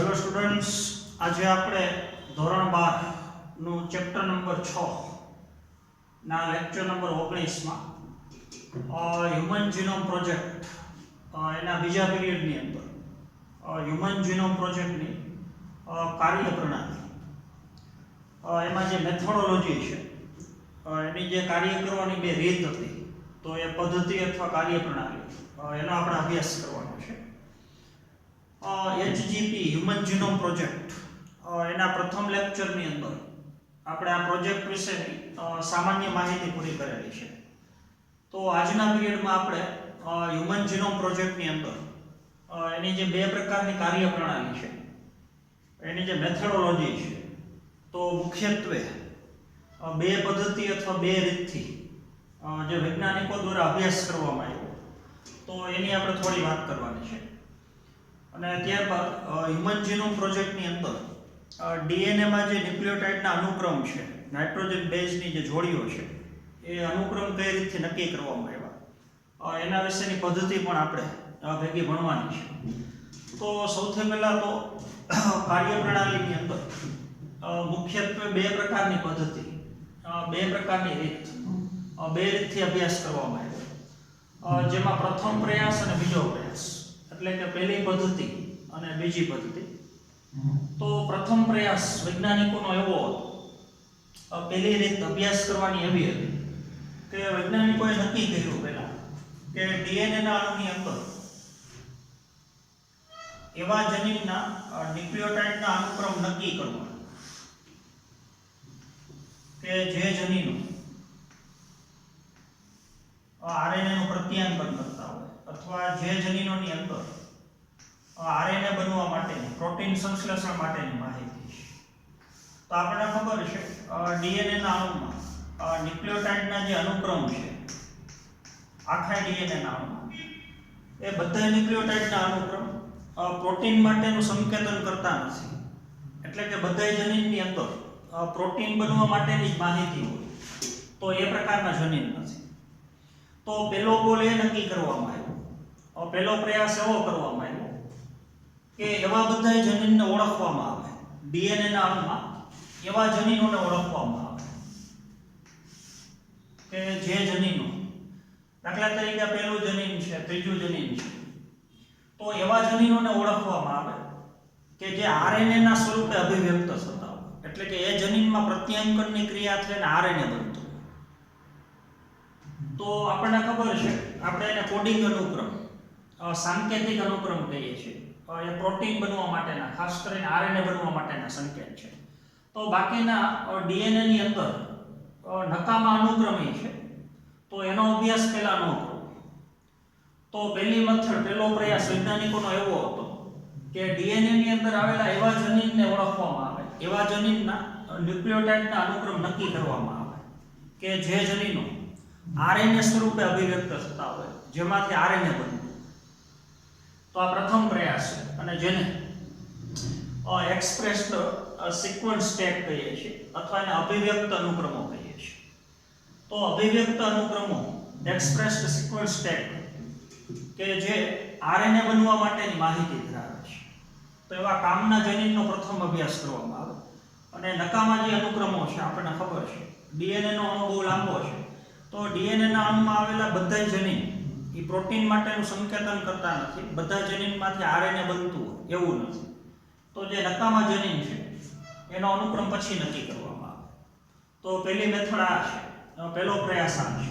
Hello students, આજે આપણે ધોરણ 12 નું ચેપ્ટર નંબર 6 ના લેક્ચર નંબર 19 માં હ્યુમન જીનોમ પ્રોજેક્ટ એના બીજા પીરિયડની અંદર હ્યુમન જીનોમ પ્રોજેક્ટની કાર્યપ્રણાલી એમાં જે મેથોડોલોજી છે એની જે કાર્ય કરવાની બે રીત હતી, તો એ પદ્ધતિ અથવા કાર્યપ્રણાલી એનો આપણે અભ્યાસ કરવાનો છે. HGP હ્યુમન જીનોમ પ્રોજેક્ટ એના પ્રથમ લેક્ચરની અંદર આપણે આ પ્રોજેક્ટ વિશેની સામાન્ય માહિતી પૂરી કરેલી છે. તો આજના પીરિયડમાં આપણે હ્યુમન જીનોમ પ્રોજેક્ટની અંદર એની જે બે પ્રકારની કાર્યપ્રણાલી છે, એની જે મેથોડોલોજી છે, તો મુખ્યત્વે બે પદ્ધતિ અથવા બે રીતથી જે વૈજ્ઞાનિકો દ્વારા અભ્યાસ કરવામાં આવ્યો, તો એની આપણે થોડી વાત કરવાની છે. અને ત્યારબાદ હ્યુમન જીનોમ પ્રોજેક્ટની અંદર ડીએનએમાં જે ન્યુક્લિયોટાઇડના અનુક્રમ છે, નાઇટ્રોજન બેઝની જે જોડીઓ છે, એ અનુક્રમ કઈ રીતે નક્કી કરવામાં આવ્યા એના વિશેની પદ્ધતિ પણ આપણે ભેગી ભણવાની છે. તો સૌથી પહેલાં તો કાર્યપ્રણાલીની અંદર મુખ્યત્વે બે પ્રકારની પદ્ધતિ, બે પ્રકારની રીત, બે રીતથી અભ્યાસ કરવામાં આવ્યો, જેમાં પ્રથમ પ્રયાસ અને બીજો પ્રયાસ, એટલે કે પહેલી પદ્ધતિ અને બીજી પદ્ધતિ. તો પ્રથમ પ્રયાસ વૈજ્ઞાનિકોનો એવો હતો, પહેલી રીત અભ્યાસ કરવાની એવી હતી કે વૈજ્ઞાનિકોએ નક્કી કર્યું પહેલા કે ડીએનએના અણુની અંદર એવા જનીનના ન્યુક્લિયોટાઇડના અનુક્રમ નક્કી કરવા કે જે જનીનો આરએનએ નું પ્રત્યાયન કરતા હોય, અથવા જે જનીનોની અંદર આરએનએ બનવા માટેની પ્રોટીન સંશ્લેષણ માટેની માહિતી છે. તો આપણને ખબર છે ડીએનએ ના અણુમાં ન્યુક્લિયોટાઇડના જે અનુક્રમ છે, આખા ડીએનએ ના અણુમાં એ બધા ન્યુક્લિયોટાઇડના અનુક્રમ પ્રોટીન માટેનું સંકેતન કરતા નથી. એટલે કે બધા જનીનની અંદર પ્રોટીન બનવા માટેની જ માહિતી હોય, તો એ પ્રકારના જનીન નથી. તો પહેલો ગોલ એ નક્કી કરવામાં આવ્યો, પહેલો પ્રયાસ એવો કરવામાં આવ્યો કે એવા બધા જનીનને ઓળખવામાં આવે, ડીએનએ ના અણુમાં એવા જનીનોને ઓળખવામાં આવે કે જે જનીનો, દાખલા તરીકે પહેલું જનીન છે, ત્રીજું જનીન છે, તો એવા જનીનોને ઓળખવામાં આવે કે જે આરએનએ ના સ્વરૂપે અભિવ્યક્ત થતા હોય. એટલે કે એ જનીનમાં પ્રત્યાયનની ક્રિયા થઈને આરએનએ બનતું. તો આપણને ખબર છે, આપણે એને કોડિંગ અનુક્રમ, સાંકેતિક અનુક્રમ કહીએ છીએ. એ પ્રોટીન બનવા માટેના, ખાસ કરીને આરએનએ બનવા માટેના સંકેત છે. તો બાકીના ડીએનએ ની અંદર નકામા અનુક્રમે છે, તો એનો અભ્યાસ પહેલા ન કરો. તો પહેલી મેથડ, પહેલો પ્રયાસ વૈજ્ઞાનિકોનો એવો હતો કે ડીએનએ ની અંદર આવેલા એવા જનીનને ઓળખવામાં આવે, એવા જનીનના ન્યુક્લિયોટાઇડના અનુક્રમ નક્કી કરવામાં આવે કે જે જનીનો આરએનએ સ્વરૂપે અભિવ્યક્ત થતા હોય, જેમાંથી આરએનએ બનતું. તો આ પ્રથમ પ્રયાસ છે, અને જેને એક્સપ્રેસ્ડ સિક્વન્સ ટેગ કહીએ છીએ, અથવા એને અભિવ્યક્ત અનુક્રમો કહીએ છીએ. તો અભિવ્યક્ત અનુક્રમો, એક્સપ્રેસ્ડ સિક્વન્સ ટેગ, કે જે આરએનએ બનવા માટેની માહિતી ધરાવે છે. તો એવા કામના જનીનનો પ્રથમ અભ્યાસ કરવામાં આવે. અને નકામા જે અનુક્રમો છે, આપણને ખબર છે ડીએનએ નો અણુ બહુ લાંબો છે, તો ડીએનએ ના અણુમાં આવેલા બધા જનીન એ પ્રોટીન માટેનું સંકેતન કરતા નથી, બધા જનીનમાંથી આરએનએ બનતું હોય એવું નથી. તો જે નકામા જનીન છે એનો અનુક્રમ પછી નક્કી કરવામાં આવે. તો પહેલી મેથડ આ છે, પહેલો પ્રયાસ આ છે.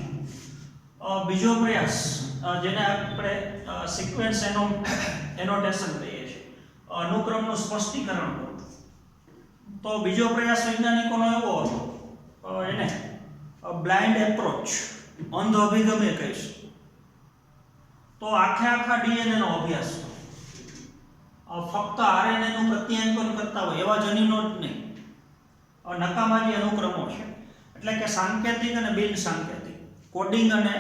બીજો પ્રયાસ, જેને આપણે સિક્વન્સ એનોટેશન કહીએ છીએ, અનુક્રમનું સ્પષ્ટીકરણ કરવું. તો બીજો પ્રયાસ વૈજ્ઞાનિકોનો એવો હતો, એને બ્લાઇન્ડ એપ્રોચ, અંધ અભિગમ એ કહીશું. તો આખા ડીએનએ નો અભ્યાસ, ફક્ત આરએનએ નું પ્રત્યાયન કરતા હોય એવા જનીનો જ નહીં, નકામા જે અનુક્રમો છે, એટલે કે સાંકેતિક અને બિન સાંકેતિક, કોડિંગ અને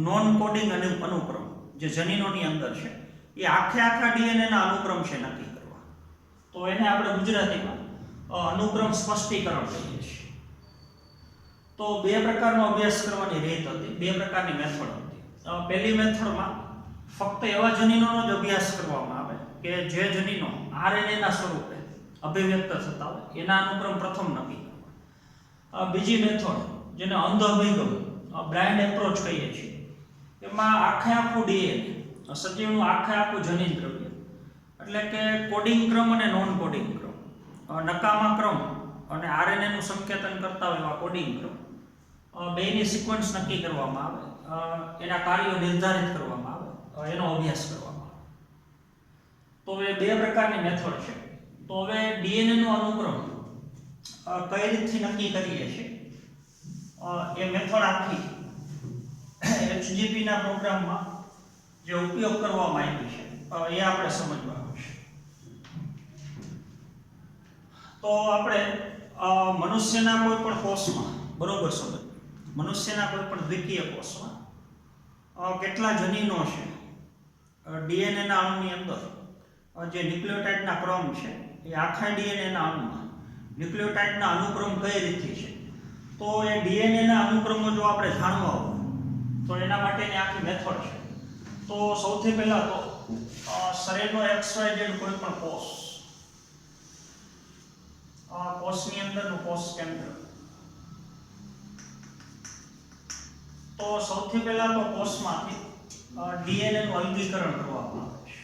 નોન કોડિંગ અનુક્રમ જે જનીનોની અંદર છે, એ આખા ડીએનએ ના અનુક્રમ છે નક્કી કરવા. તો એને આપણે ગુજરાતીમાં અનુક્રમ સ્પષ્ટીકરણ કહીએ છીએ. તો બે પ્રકારનો અભ્યાસ કરવાની રીત હતી, બે પ્રકારની મેથડ હતી. પહેલી મેથડમાં ફક્ત એવા જનીનોનો જ અભ્યાસ કરવામાં આવે કે જે જનીનો આરએનએ ના સ્વરૂપે અભિવ્યક્ત થતા હોય એના અનુક્રમ પ્રથમ નક્કી કરવા. બીજી મેથડ જેને અંધ અભિગમ બ્લાઇન્ડ એપ્રોચ કહીએ છીએ, એમાં આખું ડીએનએ સજીવનું આખું જનીન દ્રવ્ય એટલે કે કોડિંગ ક્રમ અને નોન કોડિંગ ક્રમ, નકામા ક્રમ અને આરએનએ નું સંકેતન કરતા હોય એવા કોડિંગ ક્રમ, બેની સિક્વન્સ નક્કી કરવામાં આવે, એના કાર્યો નિર્ધારિત કરવામાં આવે, એનો અભ્યાસ કરવામાં આવે. તો એ બે પ્રકારની મેથડ છે. તો હવે ડીએનએ નો અનુક્રમ કઈ રીતથી નક્કી કરીએ છીએ એ મેથડ આખી HGP ના પ્રોગ્રામમાં જે ઉપયોગ કરવામાં આવી છે એ આપણે સમજવાનું છે. તો આપણે મનુષ્યના કોઈ પણ કોષમાં બરોબર સમજ, મનુષ્યના કોઈ પણ દ્વિકીય કોષમાં કેટલા જનીનો છે, ડીએનએ ના અણુની અંદર જે ન્યુક્લિયોટાઇડના ક્રમ છે એ આખા ડીએનએ ના અણુમાં ન્યુક્લિયોટાઇડના અનુક્રમ કઈ રીતે છે, તો એ ડીએનએ ના અનુક્રમો જો આપણે જાણવા હોય તો એના માટેની આખી મેથડ છે. તો સૌથી પહેલા તો શરીરનો XYZ કોઈ પણ કોષની અંદરનું કોષ કેન્દ્ર, તો સૌથી પહેલા તો કોષમાંથી ડીએનએ નું અલગીકરણ કરવામાં આવે છે.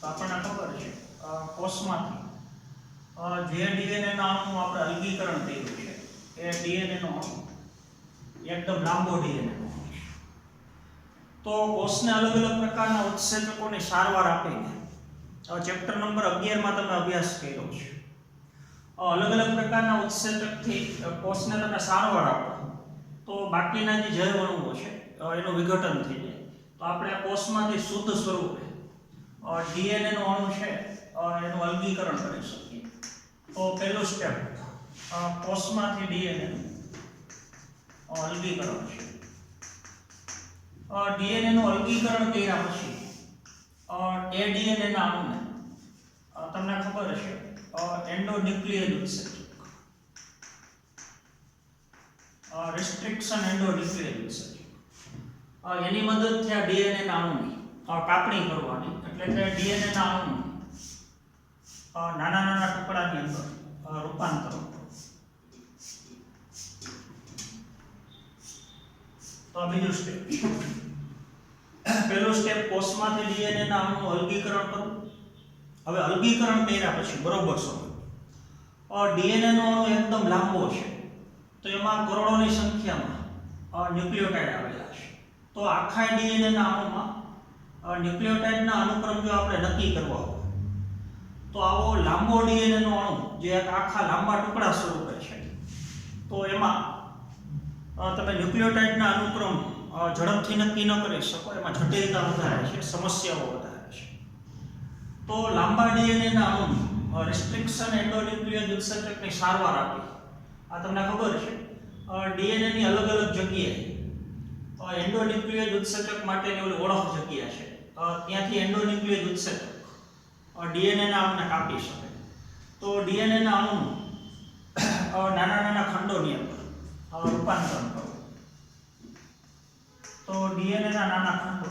તો આપણને ખબર છે કોષમાંથી જે ડીએનએ ના અણુનું આપણે અલગીકરણ કર્યું છે એ ડીએનએ નો અણુ એકદમ લાંબો ડીએનએ નો અણુ છે. તો કોષને અલગ અલગ પ્રકારના ઉત્સેચકોની સારવાર આપીને ચેપ્ટર નંબર 11 માં તમે અભ્યાસ કર્યો છે. અલગ અલગ પ્રકારના ઉત્સેચકથી કોષને તમે સારવાર આપો તો બાકીના જે જૈવ અણુઓ છે એનું વિઘટન થઈ જાય. તો આપણે કોષમાંથી શુદ્ધ સ્વરૂપે ડીએનએ નો અણુ છે એનું અલગીકરણ કરી શકીએ. તો પહેલું સ્ટેપ કોષમાંથી ડીએનએ નું અલગીકરણ છે. ડીએનએ નું અલગીકરણ કર્યા પછી એ ડીએનએ ના અણુને તમને ખબર હશે એન્ડોન્યુક્લિયર ઉત્સેચક, રિસ્ટ્રિક્શન એન્ડોન્યુક્લિયર ઉત્સેચક, એની મદદથી આ ડીએનએ ના અણુની કાપણી કરવાની એટલે કે ડીએનએ ના અણુનું નાના નાના ટુકડાની અંદર રૂપાંતર. તો બીજું સ્ટેપ, પહેલું સ્ટેપ કોષમાંથી ડીએનએ ના અણુનું અલગીકરણ કરવું. હવે અલગીકરણ કર્યા પછી બરોબર સમજો ડીએનએ નો અણુ એકદમ લાંબો છે તો એમાં કરોડોની સંખ્યામાં ન્યુક્લિયોટાઇડ આવેલા છે. તો આખા ડીએનએ ના અણુમાં ન્યુક્લિયોટાઇડના અનુક્રમ જો આપણે નક્કી કરવા હોય તો આવો લાંબો ડીએનએ નો અણુ જે એક આખા લાંબા ટુકડા સ્વરૂપે છે તો એમાં તમે ન્યુક્લિયોટાઇડના અનુક્રમ ઝડપથી નક્કી ન કરી શકો, એમાં જટિલતા વધારે છે, સમસ્યાઓ વધારે છે. તો લાંબા ડીએનએ ના અણુ રિસ્ટ્રિક્શન એન્ડોન્યુક્લિયર ઉત્સેચકની સારવાર આપી. આ તમને ખબર છે ડીએનએ ની અલગ અલગ જગ્યાએ એન્ડોન્યુક્લિયર ઉત્સેચક માટેની ઓલી ઓળખ જગ્યા છે, ત્યાંથી એન્ડોન્યુક્લિયર ઉત્સેચક ડીએનએ ના અણુને કાપી શકે. તો ડીએનએ ના અણુનું નાના નાના ખંડોની અંદર રૂપાંતરણ કરવું. તો ડીએનએ ના નાના ખંડો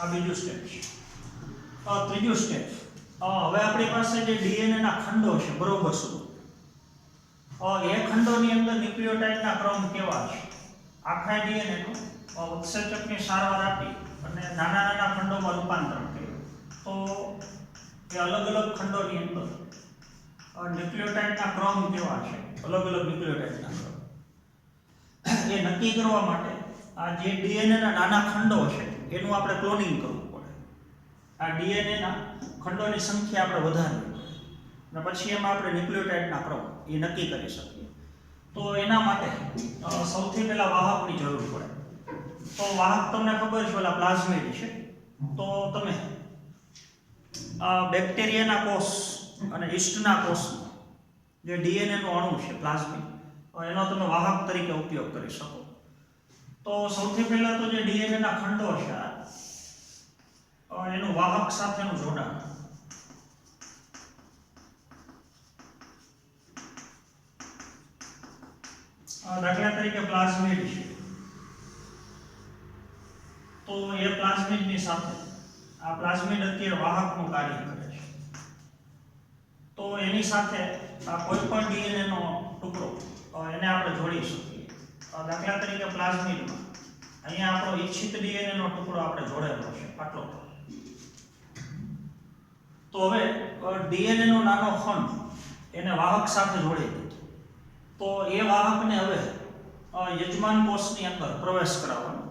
આ બીજું સ્ટેપ છે. ત્રીજું સ્ટેપ, હવે આપણી પાસે જે ડીએનએ ના ખંડો છે બરોબર શું એ ખંડોની અંદર ન્યુક્લિયોટાઇડના ક્રમ કેવા છે, આખા ડીએનએ નો ઉત્સેચકની સારવાર આપી અને નાના નાના ખંડોમાં રૂપાંતરણ કર્યું. તો એ અલગ અલગ ખંડોની અંદર ન્યુક્લિયોટાઇડના ક્રમ કેવા છે, અલગ અલગ ન્યુક્લિયોટાઇડના ક્રમ એ નક્કી કરવા માટે આ જે ડીએનએ ના નાના ખંડો છે એનું આપણે ક્લોનિંગ કરવું પડે. આ ડીએનએ ના ખંડોની સંખ્યા આપણે વધારવી પડે અને પછી એમાં આપણે ન્યુક્લિયોટાઇડના ક્રમ એ નક્કી કરી શકીએ. તો એના માટે સૌથી પહેલા વાહકની જરૂર પડે. તો વાહક તમને ખબર છે ઓલા પ્લાઝમિડ છે. તો તમે બેક્ટેરિયાના કોષ અને ઈસ્ટના કોષમાં જે ડીએનએ નો અણુ છે પ્લાઝમિડ એનો તમે વાહક તરીકે ઉપયોગ કરી શકો. તો સૌથી પહેલા તો જે ડીએનએ ના ખંડો છે એનું વાહક સાથેનું જોડાણ. દાખલા તરીકે પ્લાઝમિડ છે પ્લાઝમિડની સાથે આ પ્લાઝમિડ અત્યારે વાહકનું કાર્ય કરે છે, તો એની સાથે આ કોઈ પણ ડીએનએ નો ટુકડો એને આપણે જોડી શકીએ. દાખલા તરીકે પ્લાઝમિડમાં અહીંયા આપણો ઈચ્છિત ડીએનએ નો ટુકડો આપણે જોડેલો છે આટલો. તો હવે ડીએનએ નો નાનો ખંડ એને વાહક સાથે જોડી દીધો, તો એ વાહકને હવે યજમાન કોષની અંદર પ્રવેશ કરાવવાનો.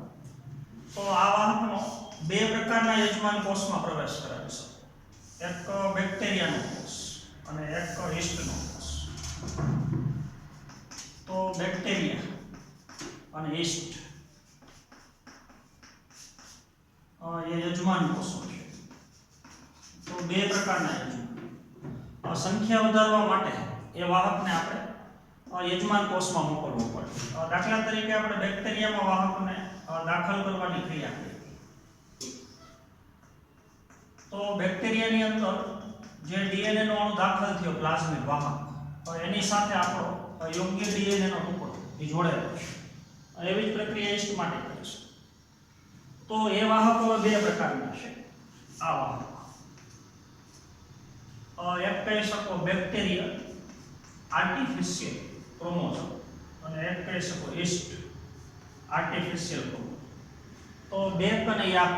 તો આ વાહકનો બે પ્રકારના યજમાન કોષમાં પ્રવેશ કરાવી શકે, એક બેક્ટેરિયાનો કોષ અને એક યીસ્ટનો કોષ. તો બેક્ટેરિયા અને યીસ્ટ એ યજમાન કોષો છે. તો બે પ્રકારના યજમાન. સંખ્યા વધારવા માટે એ વાહકને આપણે યજમાન કોષમાં મોકલવો પડે. દાખલા તરીકે આપણે બેક્ટેરિયામાં વાહકને દાખલ કરવાની ક્રિયા કરીએ, તો બેક્ટેરિયાની અંદર જે ડીએનએ નો અણુ દાખલ થયો પ્લાઝમિડ વાહક, એની સાથે આપણો યોગ્ય ડીએનએ નો ટુકડો એ જોડાયેલો છે. એવી જ પ્રક્રિયા યીસ્ટ માટે કરીશું. તો એ વાહકો બે પ્રકારના છે. આ વાહક એક કહી શકો બેક્ટેરિયલ આર્ટિફિશિયલ ક્રોમોઝોમ અને એક કહી શકો યીસ્ટ આર્ટિફિશિયલ ક્રોમોઝોમ. તો બેક અને યાક,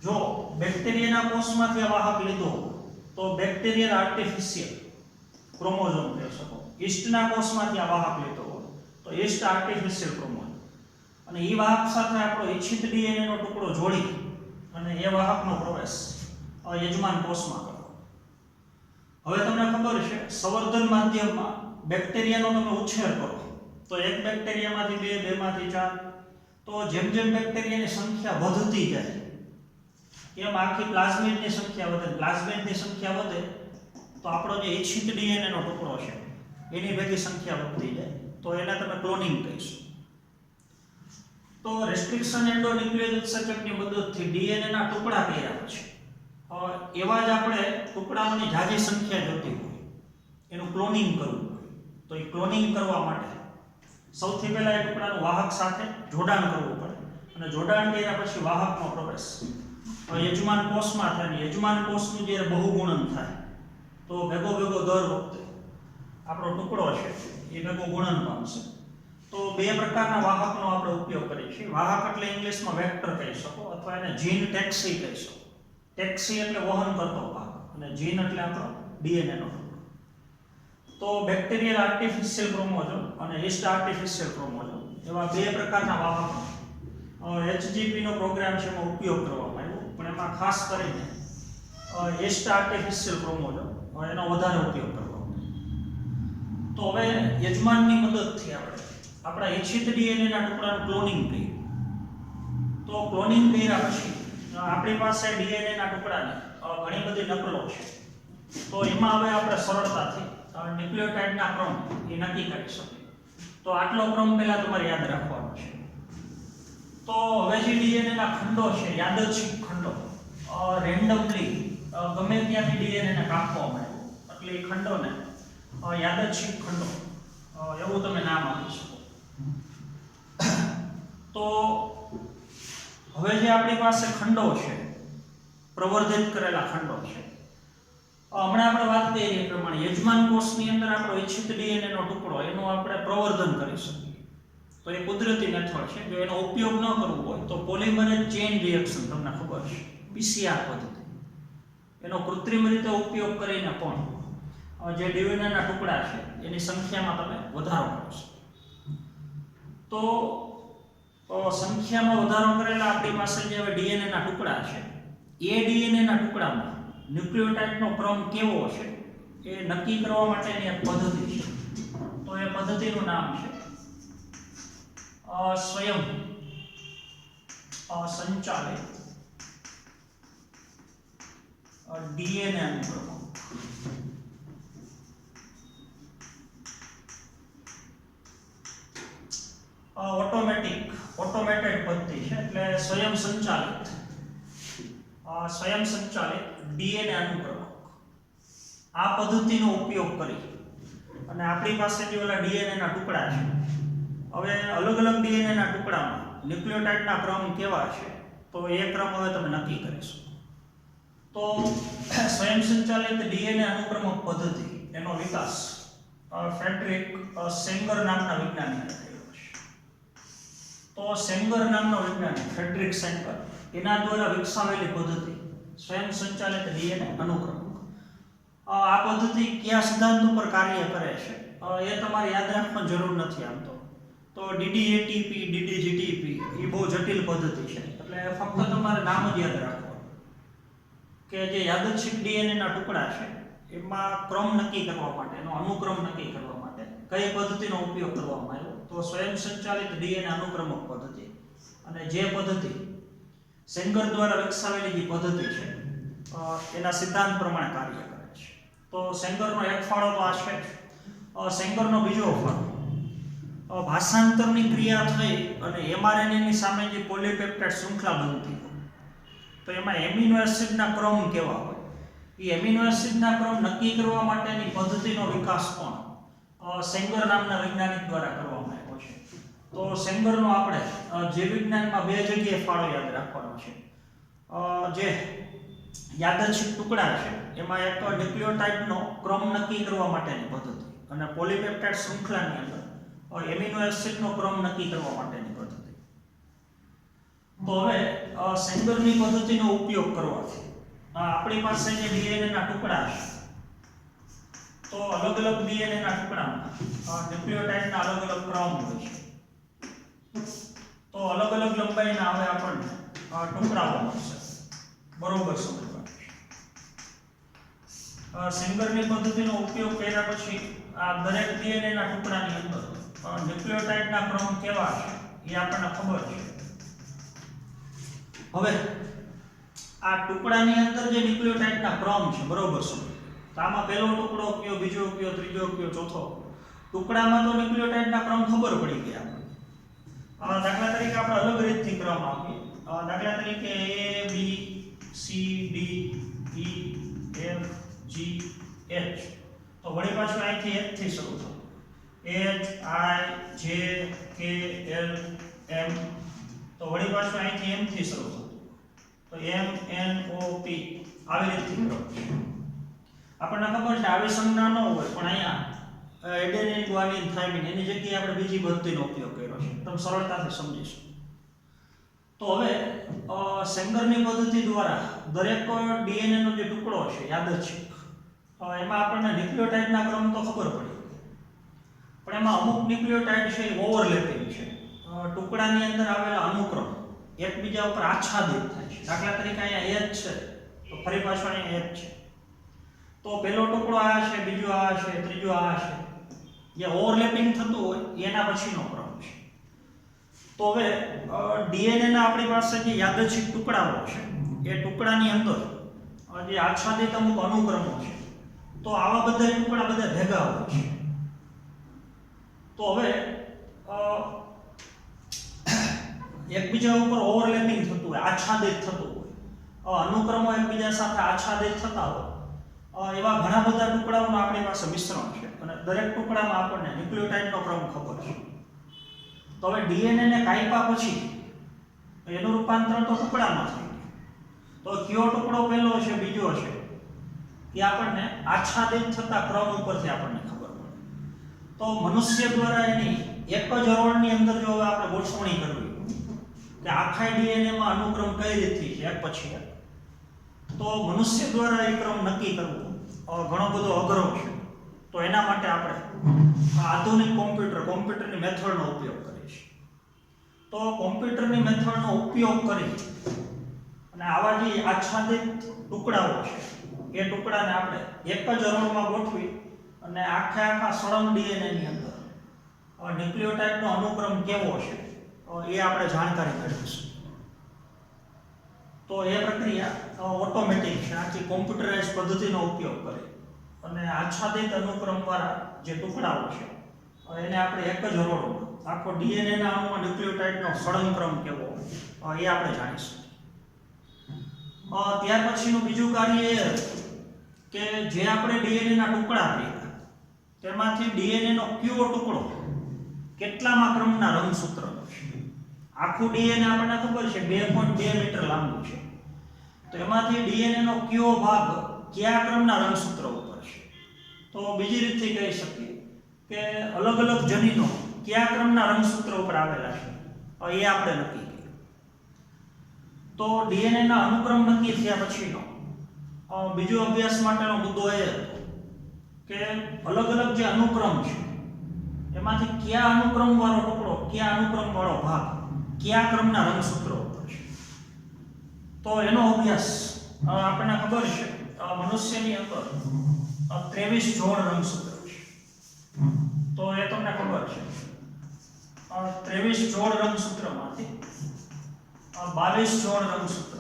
જો બેક્ટેરિયાના કોષમાંથી આ વાહક લીધો તો બેક્ટેરિયલ આર્ટિફિશિયલ ક્રોમોઝોમ કહી શકો. યીસ્ટના કોષમાંથી આ વાહક લીધો હોય તો યીસ્ટ આર્ટિફિશિયલ ક્રોમોઝોમ. અને એ વાહક સાથે આપણો ઈચ્છિત ડીએનએ નો ટુકડો જોડી અને એ વાહકનો પ્રવેશ યજમાન કોષમાં કરો. હવે તમને ખબર છે સંવર્ધન માધ્યમમાં બેક્ટેરિયાનો તમે ઉછેર કરો તો એક બેક્ટેરિયામાંથી બે, બેમાંથી ચાર, તો જેમ જેમ બેક્ટેરિયાની સંખ્યા વધતી જાય એમ આખી પ્લાઝમિડની સંખ્યા વધે. પ્લાઝમિડની સંખ્યા વધે તો આપણો જે ઈચ્છિત ડીએનએ નો ટુકડો છે એની ભેગી સંખ્યા વધતી જાય, તો એને તમે ક્લોનિંગ કહીશું. તો રેસ્ટ્રિક્શન એન્ડોન્યુક્લિયસ ઉત્સેચકની મદદથી ડીએનએ ના ટુકડા કર્યા પછી એવા જ આપણે ટુકડાઓની જાજી સંખ્યા જોતી હોય એનું ક્લોનિંગ કરવું હોય, તો એ ક્લોનિંગ કરવા માટે સૌથી પહેલા એ ટુકડાનું વાહક સાથે જોડાણ કરવું પડે. અને જોડાણ કર્યા પછી વાહકનો પ્રવેશ યજમાન કોષમાં થાય. યજમાન કોષનું જે બહુગુણન થાય તો ભેગો ભેગો દર વખતે આપણો ટુકડો છે એ ભેગો ગુણન પામશે. તો બે પ્રકારના વાહકનો આપણે ઉપયોગ કરીએ છીએ. વાહક એટલે ઇંગ્લિશમાં વેક્ટર કહી શકો અથવા એને જીન ટેક્સી કહી શકો. ટેક્સી એટલે વહન કરતો ભાગ અને જીન એટલે આપણો ડીએનએ નો ટુકડો. તો બેક્ટેરિયલ આર્ટિફિશિયલ ક્રોમોઝોમ અને યીસ્ટ આર્ટિફિશિયલ ક્રોમોઝોમ એવા બે પ્રકારના વાહકો HGP નો પ્રોગ્રામ છે એમાં ઉપયોગ કરવામાં આવ્યો, પણ એમાં ખાસ કરીને યીસ્ટ આર્ટિફિશિયલ ક્રોમોઝોમ એનો વધારે ઉપયોગ કરવામાં. તો હવે યજમાનની મદદથી આપણે આપણા ઈચ્છિત ડીએનએ ના ટુકડાનું ક્લોનિંગ કર્યું. તો ક્લોનિંગ કર્યા પછી આપણી પાસે ડીએનએ ના ટુકડાની ઘણી બધી નકલો છે. તો એમાં હવે આપણે સરળતાથી ન્યુક્લિયોટાઇડના ક્રમ એ નક્કી કરી શકીએ. તો આટલો ક્રમ પહેલા તમારે યાદ રાખવાનો છે. તો હવે જે ડીએનએ ના ખંડો છે, યાદચ્છિક ખંડો, રેન્ડમલી ગમે ત્યાંથી ડીએનએ ને કાપવામાં આવ્યો એટલે એ ખંડોને યાદચ્છિક ખંડો એવું તમે નામ આપી શકો. તો હવે જે આપણી પાસે ખંડો છે, પ્રવર્ધિત કરેલા ખંડો છે, હમણાં આપણે વાત કરી એ પ્રમાણે યજમાન કોષની અંદર આપણો ઈચ્છિત ડીએનએ નો ટુકડો એનું આપણે પ્રવર્ધન કરી શકીએ. તો એ કુદરતી મેથડ છે. જો એનો ઉપયોગ ન કરવો હોય તો પોલિમરેઝ ચેઇન રિએક્શન તમને ખબર છે, PCR પદ્ધતિ, એનો કૃત્રિમ રીતે ઉપયોગ કરીને પણ જે ડીએનએ ના ટુકડા છે એની સંખ્યામાં તમે વધારો કરશો. તો સંખ્યામાં વધારો કરેલા આપણી પાસે જે હવે ડીએનએ ના ટુકડા છે એ ડીએનએ ના ટુકડામાં ન્યુક્લિયોટાઇડનો ક્રમ કેવો છે એ નક્કી કરવા માટેની એક પદ્ધતિ છે. તો એ પદ્ધતિનું નામ છે સ્વયં સંચાલિત ડીએનએ અનુક્રમણ. ઓટોમેટેડ પદ્ધતિ છે એટલે સ્વયં સંચાલિત ડીએનએ અનુક્રમક. આ પદ્ધતિનો ઉપયોગ કરી અને આપણી પાસે જે ઓલા ડીએનએ ના ટુકડા છે, હવે અલગ અલગ ડીએનએ ના ટુકડામાં ન્યુક્લિયોટાઇડના ક્રમ કેવા છે તો એ ક્રમ હવે તમે નક્કી કરી શકો. તો સ્વયંસંચાલિત ડીએનએ અનુક્રમક પદ્ધતિ એનો વિકાસ ફ્રેડરિક સેંગર નામના વૈજ્ઞાનિકે થયો છે. તો સેંગર નામનો વૈજ્ઞાનિક ફ્રેડરિક સેંગર એના દ્વારા વિકસાવેલી પદ્ધતિ સ્વયંસંચાલિત ડીએનએ અનુક્રમક. આ પદ્ધતિ કયા સિદ્ધાંત ઉપર કાર્ય કરે છે એ તમારે યાદ રાખવાની જરૂર નથી. આમ તો ડીડીએટીપી ડીડીજીટીપી એ બહુ જટિલ પદ્ધતિ છે, એટલે ફક્ત તમારે નામ જ યાદ રાખવાનું કે જે યાદચ્છિક ડીએનએના ટુકડા છે એમાં ક્રમ નક્કી કરવા માટે, એનો અનુક્રમ નક્કી કરવા માટે કઈ પદ્ધતિનો ઉપયોગ કરવામાં આવ્યો તો સ્વયંસંચાલિત ડીએનએ અનુક્રમક પદ્ધતિ. અને જે પદ્ધતિ સેંગર દ્વારા વિકસાવેલી જે પદ્ધતિ છે એના સિદ્ધાંત પ્રમાણે કાર્ય કરે છે. તો સેંગરનો એક ફાળો તો આ છે. સેંગરનો બીજો ફાળો ભાષાંતરની ક્રિયા થઈ અને એમઆરએનએની સામે જે પોલીપેપ્ટાઇડ શૃંખલા બનતી હોય તો એમાં એમિનો એસિડના ક્રમ કેવા હોય એ એમિનો એસિડના ક્રમ નક્કી કરવા માટેની પદ્ધતિનો વિકાસ પણ સેંગર નામના વૈજ્ઞાનિક દ્વારા કરવામાં આવ્યો છે. તો સેંગરનો આપણે જીવ વિજ્ઞાનમાં બે જગ્યાએ ફાળો યાદ રાખવાનો છે. જે યાદચ્છિક ટુકડા છે એમાં એક ન્યુક્લિયોટાઇડનો ક્રમ નક્કી કરવા માટેની પદ્ધતિ અને પોલીપેપ્ટાઇડ શૃંખલાની અંદર એમિનો એસિડનો ક્રમ નક્કી કરવા માટેની પદ્ધતિ. તો હવે સેંગરની પદ્ધતિનો ઉપયોગ કરવાથી આપણી પાસે જે ડીએનએના ટુકડા છે તો અલગ અલગ ડીએનએના ટુકડામાં ન્યુક્લિયોટાઇડના અલગ અલગ ક્રમ હોય છે. તો અલગ અલગ લંબાઈના હવે આપણને ટુકડાઓ મળશે. બરોબર સમજવાનું. સેંગરની પદ્ધતિનો ઉપયોગ કર્યા પછી આ દરેક ડીએનએના ટુકડાની અંદર ન્યુક્લિયોટાઇડના ક્રમ કેવા છે એ આપણને ખબર છે. હવે આ ટુકડાની અંદર જે ન્યુક્લિયોટાઇડના ક્રમ છે બરોબર છે. તો આમાં પહેલો ટુકડો કયો, બીજો કયો, ત્રીજો કયો, ચોથો ટુકડામાં તો ન્યુક્લિયોટાઇડના ક્રમ ખબર પડી ગયા આપણે. દાખલા તરીકે આપણે અલગ રીતથી ક્રમ આપીએ. દાખલા તરીકે A B C D E F G H. તો વળી પાછું અહીંથી H થી શરૂ થતું H I J K L M. તો વળી પાછું અહીંથી M થી શરૂ થતું તો M N O P. આવી રીતથી ક્રમ છે. આપણને ખબર છે આવી સંજ્ઞા ન હોય પણ અહીંયા એડેનિન ગ્વાનિન થાઇમિન એની જગ્યાએ આપણે બીજી પદ્ધતિનો ઉપયોગ કર્યો છે. તમે સરળતાથી સમજી શકો. તો હવે સેંગરની પદ્ધતિ દ્વારા દરેક ડીએનએ નો જે ટુકડો છે યાદચ્છિક એમાં આપણને ન્યુક્લિયોટાઇડના ક્રમ તો ખબર પડી પણ એમાં અમુક ન્યુક્લિયોટાઇડ છે એ ઓવરલેપિંગ છે. ટુકડાની અંદર આવેલા અનુક્રમ એકબીજા ઉપર આચ્છાદિત થાય છે. દાખલા તરીકે અહીંયા H છે તો ફરી પાછળ અહીંયા H છે. તો પહેલો ટુકડો આ છે, બીજો આ છે, ત્રીજો આ છે. જે ઓવરલેપિંગ થતું હોય એના પછીનો ક્રમ છે. તો હવે ડીએનએ ના આપણી પાસે જે યાદચ્છિક ટુકડાઓ છે એ ટુકડાની અંદર જે આચ્છાદિત અમુક અનુક્રમો છે તો આવા બધા ટુકડા બધા ભેગા હોય છે. તો હવે એકબીજા ઉપર ઓવરલેપિંગ થતું હોય, આચ્છાદિત થતું હોય, અનુક્રમો એકબીજા સાથે આચ્છાદિત થતા હોય એવા ઘણા બધા ટુકડાઓનું આપણી પાસે મિશ્રણ છે અને દરેક ટુકડામાં આપણને ન્યુક્લિયોટાઇડનો ક્રમ ખબર છે. તો હવે ડીએનએ ને કાપ્યા પછી એનું રૂપાંતરણ તો ટુકડામાં થઈ ગયું. તો કયો ટુકડો પહેલો છે, બીજો છે એ આપણને આચ્છાદિત થતા ક્રમ ઉપરથી આપણને ખબર પડે. તો મનુષ્ય દ્વારા એની એક જ હરોળની અંદર જો આપણે ગોઠવણી કરવી કે આખા ડીએનએમાં અનુક્રમ કઈ રીતથી છે એક પછી એક, તો મનુષ્ય દ્વારા એ ક્રમ નક્કી કરવો ઘણો બધો અઘરો છે. તો એના માટે આપણે આધુનિક કોમ્પ્યુટરની મેથડનો ઉપયોગ કરીએ છીએ. તો કોમ્પ્યુટરની મેથડનો ઉપયોગ કરી અને આવા જે આચ્છાદિત ટુકડાઓ છે એ ટુકડાને આપણે એક જ હરોળમાં ગોઠવી અને આખા સળંગ ડીએનએની અંદર ન્યુક્લિયોટાઇડનો અનુક્રમ કેવો છે એ આપણે જાણકારી મેળવીશું. તો એ પ્રક્રિયા ઓટોમેટિક છે. આખી કોમ્પ્યુટરાઇઝ પદ્ધતિનો ઉપયોગ કરી અને આચ્છાદિત અનુક્રમવાળા જે ટુકડાઓ છે એને આપણે એક જ હરોળમાં આખો ડીએનએના અણુમાં ન્યુક્લિયોટાઇડનો સળંગ ક્રમ કેવો એ આપણે જાણીશું. ત્યાર પછીનું બીજું કાર્ય એ કે જે આપણે ડીએનએના ટુકડા કર્યા તેમાંથી ડીએનએનો કયો ટુકડો કેટલામા ક્રમના રંગસૂત્રનો છે આખું ડીએનએ આપણને ખબર છે 2.2 મીટર લાંબુ છે. તો એમાંથી ડીએનએ નો કયો ભાગ કયા ક્રમના રંગસૂત્ર ઉપર છે? તો બીજી રીતથી કહી શકીએ કે અલગ અલગ જનીનો કયા ક્રમના રંગસૂત્ર ઉપર આવેલા છે એ આપણે નક્કી કરીએ. તો ડીએનએ ના અનુક્રમ નક્કી થયા પછીનો બીજો અભ્યાસ માટેનો મુદ્દો એ હતો કે અલગ અલગ જે અનુક્રમ છે એમાંથી કયા અનુક્રમ વાળો ટુકડો કયા અનુક્રમ વાળો ભાગ કયા ક્રમના રંગસૂત્રો ઉપર છે. તો એનો અભ્યાસ આપણને ખબર છે મનુષ્યની અંદર 23 જોડ રંગસૂત્ર છે. તો એ તમને ખબર છે 23 જોડ રંગસૂત્રમાંથી 22 જોડ રંગસૂત્ર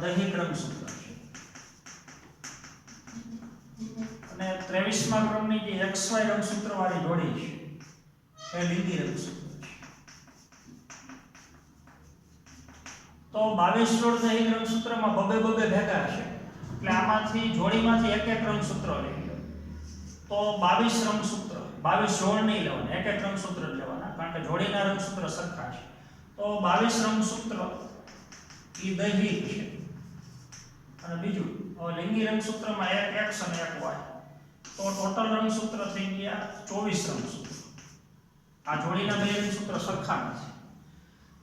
દૈહિક રંગસૂત્ર છે અને 23મા ક્રમની જે XY રંગસૂત્ર વાળી જોડી છે એ લિંગી રંગસૂત્ર છે. તો 22 જોડ દૈહિક રંગસૂત્રમાં બબે ભેગા છે એટલે આમાંથી જોડીમાંથી એક રંગસૂત્ર લઈ લો તો 22 રંગસૂત્ર 22 જોડ નહીં લેવાના એક રંગસૂત્ર લેવાના કારણ કે જોડીના રંગસૂત્ર સરખા છે. તો 22 રંગસૂત્ર એ દૈહિક છે અને બીજું લિંગી રંગસૂત્રમાં એક X અને એક Y. તો ટોટલ રંગસૂત્ર થઈ ગયા 24 રંગસૂત્ર. આ જોડીના બે રંગસૂત્ર સરખા નથી.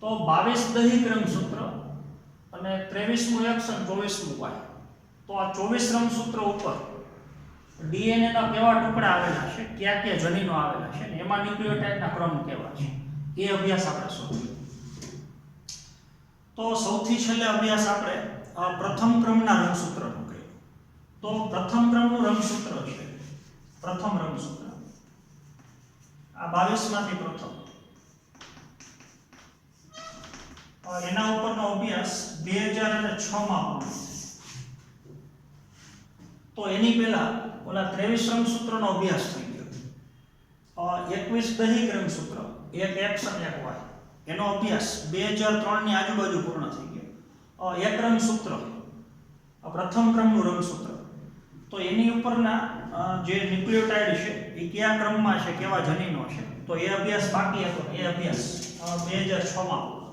તો 22 દૈહિક રંગસૂત્ર અને 23મું X અને 24મું Y. તો આ 24 રંગસૂત્ર ઉપર ડીએનએ ના કેવા ટુકડા આવેલા છે કયા જનીનો આવેલા છે અને એમાં ન્યુક્લિયોટાઇડના ક્રમ કેવા છે એ અભ્યાસ આપણે શોધ્યો. તો સૌથી છેલ્લે અભ્યાસ આપણે પ્રથમ ક્રમના રંગસૂત્રનો કર્યો. તો પ્રથમ ક્રમનું રંગસૂત્ર છે પ્રથમ રંગસૂત્ર આ 22 માંથી પ્રથમ એના ઉપરનો અભ્યાસ 2006 માં પૂર્ણ થયો. તો એની પહેલા ઓલા 23 રંગસૂત્રનો અભ્યાસ થઈ ગયો. 21 દૈહિક રંગસૂત્ર એક X અને એક Y એનો અભ્યાસ 2003 ની આજુબાજુ પૂર્ણ થઈ ગયો. એક રંગસૂત્ર પ્રથમ ક્રમનું રંગસૂત્ર તો એની ઉપરના જે ન્યુક્લિયોટાઇડ છે એ કયા ક્રમમાં છે કેવા જનીનો છે તો એ અભ્યાસ બાકી હતો. એ અભ્યાસ 2006 માં પૂર્ણ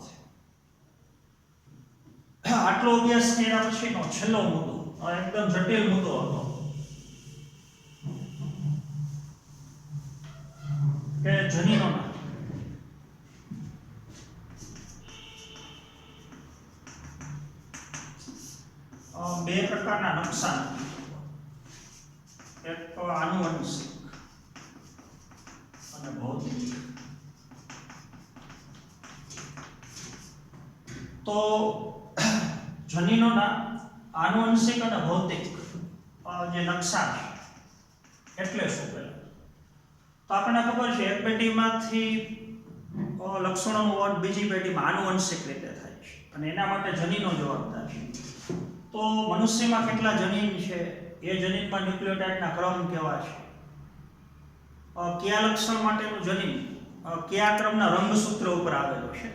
થયો. આટલો અભ્યાસ કર્યા પછીનો છેલ્લો મુદ્દો એકદમ જટિલ મુદ્દો હતો કે જનીનોના બે પ્રકારના નકશા એક આનુવંશિક અને ભૌતિક. તો જનીનોના આનુવંશિક અને ભૌતિક જે નકશા છે એટલે શું પહેલા તો આપણને ખબર છે એક પેઢીમાંથી લક્ષણોનું વહન બીજી પેઢીમાં આનુવંશિક રીતે થાય છે અને એના માટે જનીનો જવાબદાર છે. તો મનુષ્યમાં કેટલા જનીન છે એ જનીનમાં ન્યુક્લિયોટાઇડના ક્રમ કેવા છે કયા લક્ષણ માટેનું જનીન કયા ક્રમના રંગસૂત્ર ઉપર આવેલો છે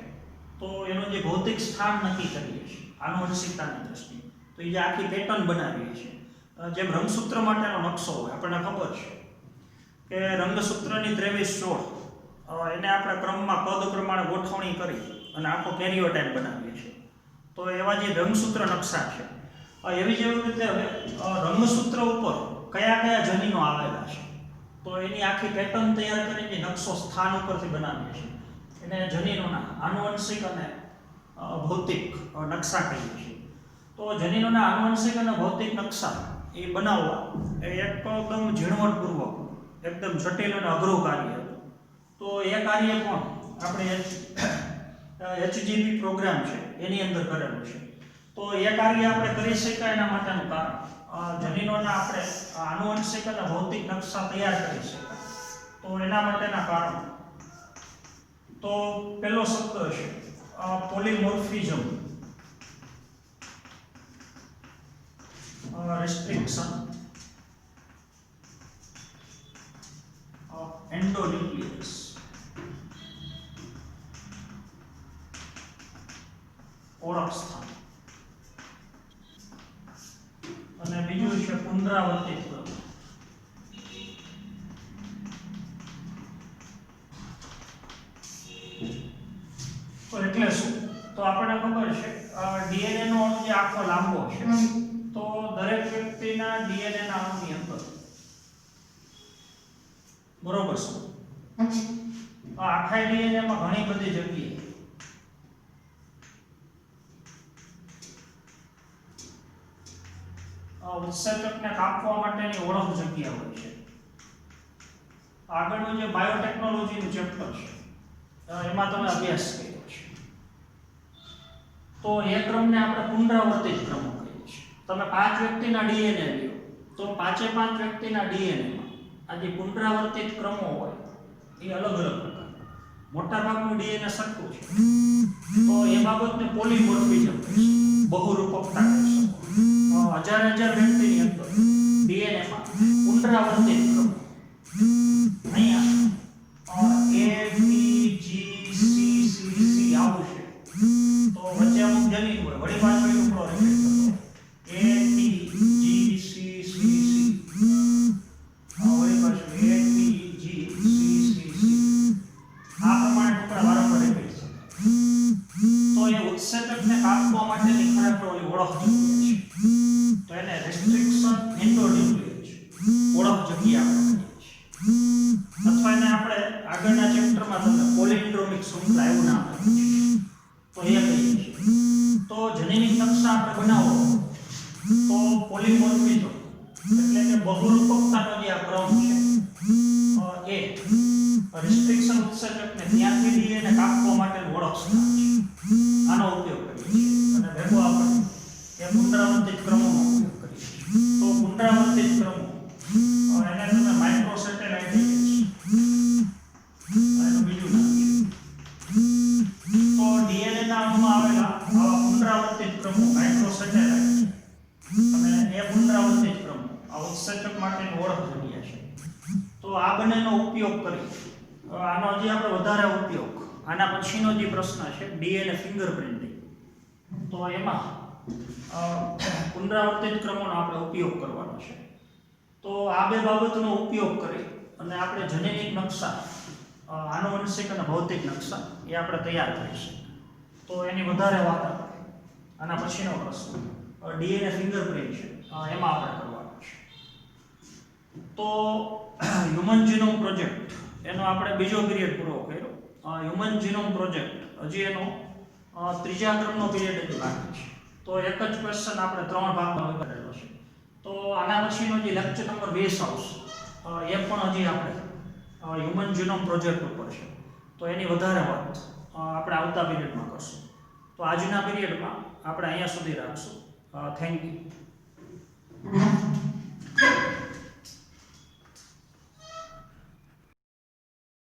તો એનું જે ભૌતિક સ્થાન નક્કી કરીએ છીએ આનુવંશિકતાની દ્રષ્ટિએ તો એ જે આખી પેટર્ન બનાવીએ છીએ જેમ રંગસૂત્ર માટેનો નકશો હોય આપણને ખબર છે કે રંગસૂત્રની 23 જોડ એને આપણે ક્રમમાં પદ પ્રમાણે ગોઠવણી કરી અને આખો કેરિયોટાઇપ બનાવીએ છીએ. તો એવા જે રંગસૂત્ર નકશા છે એવી જેવી રીતે હવે રંગસૂત્ર ઉપર કયા જનીનો આવેલા છે તો એની આખી પેટર્ન તૈયાર કરીને નકશો સ્થાન ઉપરથી બનાવીએ છીએ એને જનીનોના આનુવંશિક અને ભૌતિક નકશા કહીએ છીએ. તો જનીનોના આનુવંશિક અને ભૌતિક નકશા એ બનાવવા એ એકદમ ઝીણવટપૂર્વક એકદમ જટિલ અને અઘરું કાર્ય હતું. તો એ કાર્ય પણ આપણે HGB પ્રોગ્રામ છે એની અંદર કરેલું છે. તો એ કાર્ય આપણે કરી શકાય એના માટેનું કારણ જનીનોના આપણે આનુવંશિક અને ભૌતિક નકશા તૈયાર કરી શકાય તો એના માટેના કારણો તો પહેલો શબ્દ છે પોલીમોર્ફિઝમ restriction of endonuclease ઓળખ સ્થાન અને બીજું છે પુનરાવર્તિત જે આખો લાંબો છે તો દરેક વ્યક્તિના ડીએનએ ના અણુની અંદર બરોબર છે તો આખા ડીએનએ માં ઘણી બધી જગ્યાએ ઉત્સેચકને કાપવા માટેની ઓળખ જગ્યા હોય છે. આગળનું જે બાયોટેકનોલોજીનું ચેપ્ટર છે એમાં તમે અભ્યાસ કર્યો છે. તો એ ક્રમને આપણે પુનરાવર્તિત ક્રમો કહીએ છીએ. તમે 5 વ્યક્તિના ડીએનએ લ્યો તો 5 વ્યક્તિના ડીએનએમાં આ જે પુનરાવર્તિત ક્રમો હોય એ અલગ અલગ પ્રકારના. મોટા ભાગનું ડીએનએ સરખું છે તો એ બાબતને પોલીમોર્ફિઝમ કહે છે, બહુરૂપકતા કહે છે. હજાર વ્યક્તિની અંદર ડીએનએમાં પુનરાવર્તિત ક્રમો અહીંયા A B G C C C આવશે તો વચ્ચે અમુક જનીન હોય વળી પાછો એ ઉપરો રિપીટ થતો A T G C C C વળી પાછો A T G C C C આ પ્રમાણે ટુકડા વારંવાર રિપીટ થતા તો એ ઉત્સેચકને કાપવા માટેની ખરેખર ઓલી ઓળખ છે તો એને રેસ્ટ્રિક્શન એન્ડોન્યુક્લિયસ ઓળખ જગ્યા આપણે અથવા એને આપણે આગળના ચેપ્ટરમાં તમને પોલિન્ડ્રોમિક શૃંખલા એવું નામ આપ્યું છે તો એ કહીએ છીએ. તો જનીનિક નકશા આપણે બનાવો તો પોલિમોર્ફિઝમ એટલે કે બહુરૂપકતાનો જે આ ક્રમ છે એ રિસ્ટ્રિક્શન ઉત્સેચકને ત્યાંથી ડીએનએ કાપવા માટેનું ઓળખ સ્થાન છે. આનો ઉપયોગ કરીએ છીએ અને ભેગો આપણે એ પુનરાવર્તિત ક્રમોનો ઉપયોગ કરીએ છીએ. તો પુનરાવર્તિત ક્રમો એને તમે માઇક્રોસેટેલાઇટ કહીએ છીએ. એનું બીજું નામ છે. તો ડીએનએ ના અણુમાં આવેલા આવા પુનરાવર્તિત ક્રમો માઇક્રોસેટેલાઇટ અને એ પુનરાવર્તિત ક્રમો આ ઉત્સેચક માટેની ઓળખ જગ્યા છે. તો આ બંનેનો ઉપયોગ કરી આનો હજી આપણે વધારે ઉપયોગ આના પછીનો જે પ્રશ્ન છે ડીએનએ ફિંગરપ્રિન્ટિંગ તો એમાં પુનરાવર્તિત ક્રમોનો આપણે ઉપયોગ કરવાનો છે. તો આ બે બાબતનો ઉપયોગ કરી અને આપણે જનીનિક નકશા આનુવંશિક અને ભૌતિક નકશા એ આપણે તૈયાર કરીશું. તો એની વધારે વાત આપણે આના પછીનો પ્રશ્ન ડીએનએ ફિંગરપ્રિન્ટ છે એમાં આપણે કરવાનો છે. તો હ્યુમન જીનોમ પ્રોજેક્ટ એનો આપણે બીજો પીરિયડ પૂરો કર્યો. હ્યુમન જીનોમ પ્રોજેક્ટ હજી એનો ત્રીજા ક્રમનો પીરિયડ હજી બાકી છે. તો એક જ ક્વેશ્ચન આપણે 3 ભાગમાં વિભાગેલો છે. તો આના પછીનો જે લેક્ચર નંબર 20 આવશે એ પણ હજી આપણે હ્યુમન જીનોમ પ્રોજેક્ટ ઉપર છે. તો એની વધારે વાત આપણે આવતા પીરિયડમાં કરશું. તો આજના પીરિયડમાં આપણે અહીંયા સુધી રાખશું. Thank you.